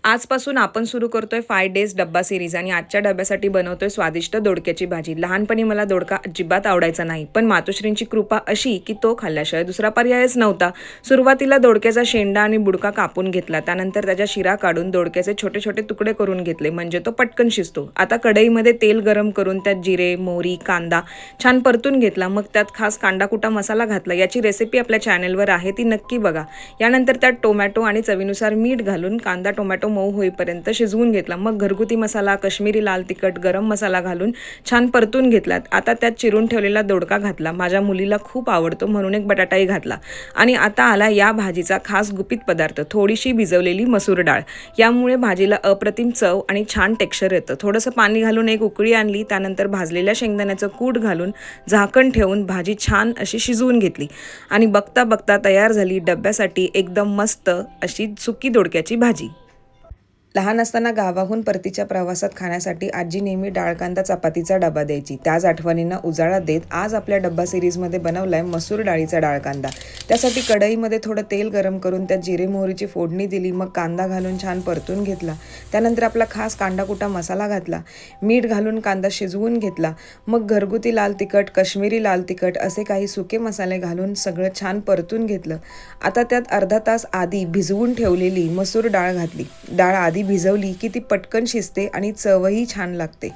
आजपासून आपण सुरू करतोय 5 डेज डब्बा सिरीज आणि आजच्या डब्यासाठी बनवतोय स्वादिष्ट दोडक्याची भाजी। लहानपणी मला दोडका अजिबात आवडायचा नाही, पण मातोश्रींची कृपा अशी की तो खाल्ल्याशिवाय दुसरा पर्यायच नव्हता। सुरुवातीला दोडक्याचा शेंडा आणि बुडका कापून घेतला, त्यानंतर त्याच्या शिरा काढून दोडक्याचे छोटे छोटे तुकडे करून घेतले, म्हणजे तो पटकन शिजतो। आता कढईमध्ये तेल गरम करून त्यात जिरे, मोहरी, कांदा छान परतून घेतला, मग त्यात खास कांदाकुटा मसाला घातला। याची रेसिपी आपल्या चॅनलवर आहे, ती नक्की बघा। यानंतर त्यात टोमॅटो आणि चवीनुसार मीठ घालून कांदा टोमॅटो मऊ होईपर्यंत शिजवून घेतला। मग घरगुती मसाला, काश्मीरी लाल तिखट, गरम मसाला घालून छान परतून घेतला। आता त्यात चिरून ठेवलेला दोडका घातला, माझ्या मुलीला खूप आवडतो म्हणून एक बटाटाही घातला। आणि आता आला या भाजीचा खास गुपित पदार्थ, थोडीशी भिजवलेली मसूर डाळ। यामुळे भाजीला अप्रतिम चव आणि छान टेक्स्चर येतं। थोडंसं पाणी घालून एक उकळी आणली, त्यानंतर भाजलेल्या शेंगदाण्याचं कूट घालून झाकण ठेवून भाजी छान अशी शिजवून घेतली आणि बघता बघता तयार झाली डब्यासाठी एकदम मस्त अशी सुकी दोडक्याची भाजी। लहान असताना गावाहून परतीच्या प्रवासात खाण्यासाठी आजी नेहमी डाळ कांदा चपातीचा डबा द्यायची। त्याच आठवणींना उजाळा देत आज आपल्या डब्बा सिरीजमध्ये बनवलाय मसूर डाळीचा डाळ कांदा। त्यासाठी कढईमध्ये थोडं तेल गरम करून त्यात जिरे मोहरीची फोडणी दिली, मग कांदा घालून छान परतून घेतला। त्यानंतर आपला खास कांदाकुटा मसाला घातला, मीठ घालून कांदा शिजवून घेतला, मग घरगुती लाल तिखट, काश्मीरी लाल तिखट असे काही सुके मसाले घालून सगळं छान परतून घेतलं। आता त्यात अर्धा तास आधी भिजवून ठेवलेली मसूर डाळ घातली। डाळ आधी भिजवली की ती पटकन शिजते आणि चवही छान लागते।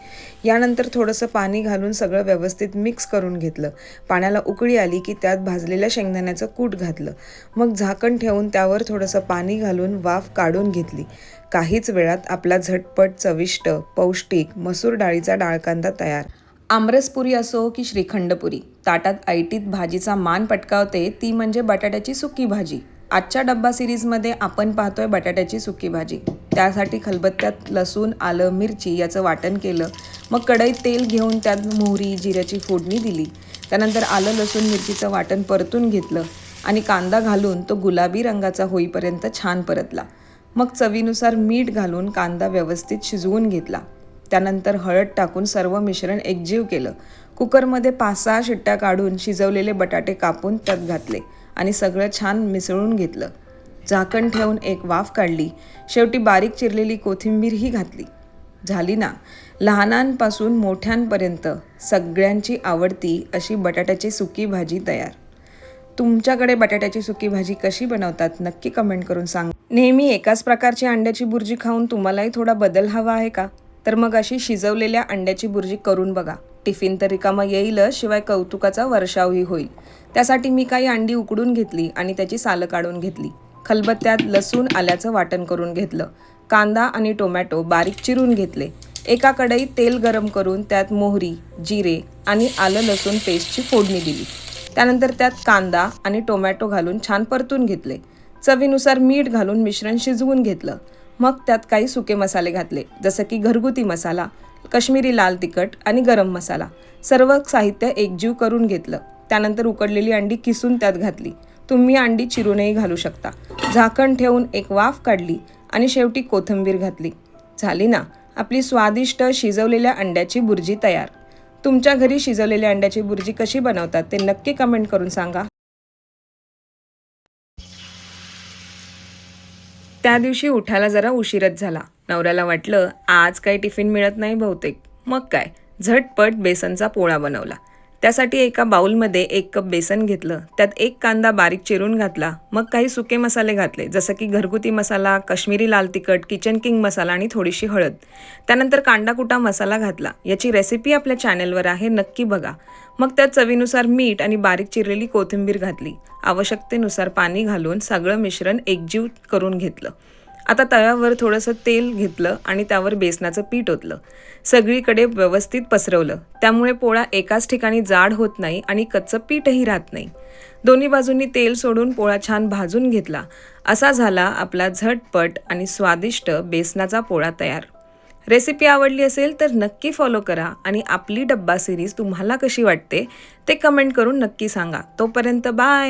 यानंतर थोडंसं पाणी घालून सगळं व्यवस्थित मिक्स करून घेतलं। पाण्याला उकळी आली की त्यात भाजलेल्या शेंगदाण्याचं कूट घातलं, मग झाकण ठेवून त्यावर थोडंसं पाणी घालून वाफ काढून घेतली। काहीच वेळात आपला झटपट, चविष्ट, पौष्टिक मसूर डाळीचा डाळकांदा तयार। आमरसपुरी असो की श्रीखंडपुरी, ताटात ऐटीत भाजीचा मान पटकावते ती म्हणजे बटाट्याची सुकी भाजी। आजच्या डब्बा सिरीजमध्ये आपण पाहतोय बटाट्याची सुकी भाजी। त्यासाठी खलबत्त्यात लसूण, आलं, मिरची याचं वाटण केलं, मग कढईत तेल घेऊन त्यात मोहरी, जिऱ्याची फोडणी दिली। त्यानंतर आलं, लसूण, मिरचीचं वाटण परतून घेतलं आणि कांदा घालून तो गुलाबी रंगाचा होईपर्यंत छान परतला। मग चवीनुसार मीठ घालून कांदा व्यवस्थित शिजवून घेतला। त्यानंतर हळद टाकून सर्व मिश्रण एकजीव केलं। कुकरमध्ये 5-6 शिट्ट्या काढून शिजवलेले बटाटे कापून त्यात घातले आणि सगळं छान मिसळून घेतलं। झाकण ठेवून एक वाफ काढली, शेवटी बारीक चिरलेली कोथिंबीरही घातली। झाली ना लहानांपासून मोठ्यांपर्यंत सगळ्यांची आवडती अशी बटाट्याची सुकी भाजी तयार। तुमच्याकडे बटाट्याची सुकी भाजी कशी बनवतात नक्की कमेंट करून सांगा। नेहमी एकाच प्रकारची अंड्याची बुर्जी खाऊन तुम्हालाही थोडा बदल हवा आहे का? तर मग अशी शिजवलेल्या अंड्याची बुर्जी करून बघा। टिफिन तर रिकामा येईलच, शिवाय कौतुकाचा वर्षावही होईल। त्यासाठी मी काही अंडी उकडून घेतली आणि त्याची सालं काढून घेतली। खलबत्त्यात लसूण, आल्याचं वाटण करून घेतलं। कांदा आणि टोमॅटो बारीक चिरून घेतले। एका कढईत तेल गरम करून त्यात मोहरी, जिरे आणि आलं लसूण पेस्टची फोडणी दिली। त्यानंतर त्यात कांदा आणि टोमॅटो घालून छान परतून घेतले। चवीनुसार मीठ घालून मिश्रण शिजवून घेतलं। मग त्यात काही सुके मसाले घातले, जसं की घरगुती मसाला, काश्मीरी लाल तिखट आणि गरम मसाला। सर्व साहित्य एकजीव करून घेतलं। त्यानंतर उकडलेली अंडी किसून त्यात घातली। तुम्ही अंडी चिरूनही घालू शकता। झाकण ठेवून एक वाफ काढली आणि शेवटी कोथिंबीर घातली। झाली ना आपली स्वादिष्ट शिजवलेल्या अंड्याची बुर्जी तयार। तुमच्या घरी शिजवलेल्या अंड्याची बुर्जी कशी बनवतात ते नक्की कमेंट करून सांगा। त्या दिवशी उठायला जरा उशीरच झाला। नवऱ्याला वाटलं आज काही टिफिन मिळत नाही बहुतेक, मग काय झटपट बेसनचा पोळा बनवला। त्यासाठी एका बाउलमध्ये 1 कप बेसन घेतलं, त्यात 1 कांदा बारीक चिरून घातला, मग काही सुके मसाले घातले, जसं की घरगुती मसाला, काश्मीरी लाल तिखट, किचन किंग मसाला आणि थोडीशी हळद। त्यानंतर कांदाकुटा मसाला घातला। याची रेसिपी आपल्या चॅनलवर आहे, नक्की बघा। मग त्यात चवीनुसार मीठ आणि बारीक चिरलेली कोथिंबीर घातली। आवश्यकतेनुसार पाणी घालून सगळं मिश्रण एकजीव करून घेतलं। आता तव्यावर थोडंसं तेल घेतलं आणि त्यावर बेसनाचं पीठ ओतलं, सगळीकडे व्यवस्थित पसरवलं। त्यामुळे पोळा एकाच ठिकाणी जाड होत नाही आणि कच्चं पीठही राहत नाही। दोन्ही बाजूंनी तेल सोडून पोळा छान भाजून घेतला। असा झाला आपला झटपट आणि स्वादिष्ट बेसनाचा पोळा तयार। रेसिपी आवडली असेल तर नक्की फॉलो करा आणि आपली डब्बा सिरीज तुम्हाला कशी वाटते ते कमेंट करून नक्की सांगा। तोपर्यंत बाय।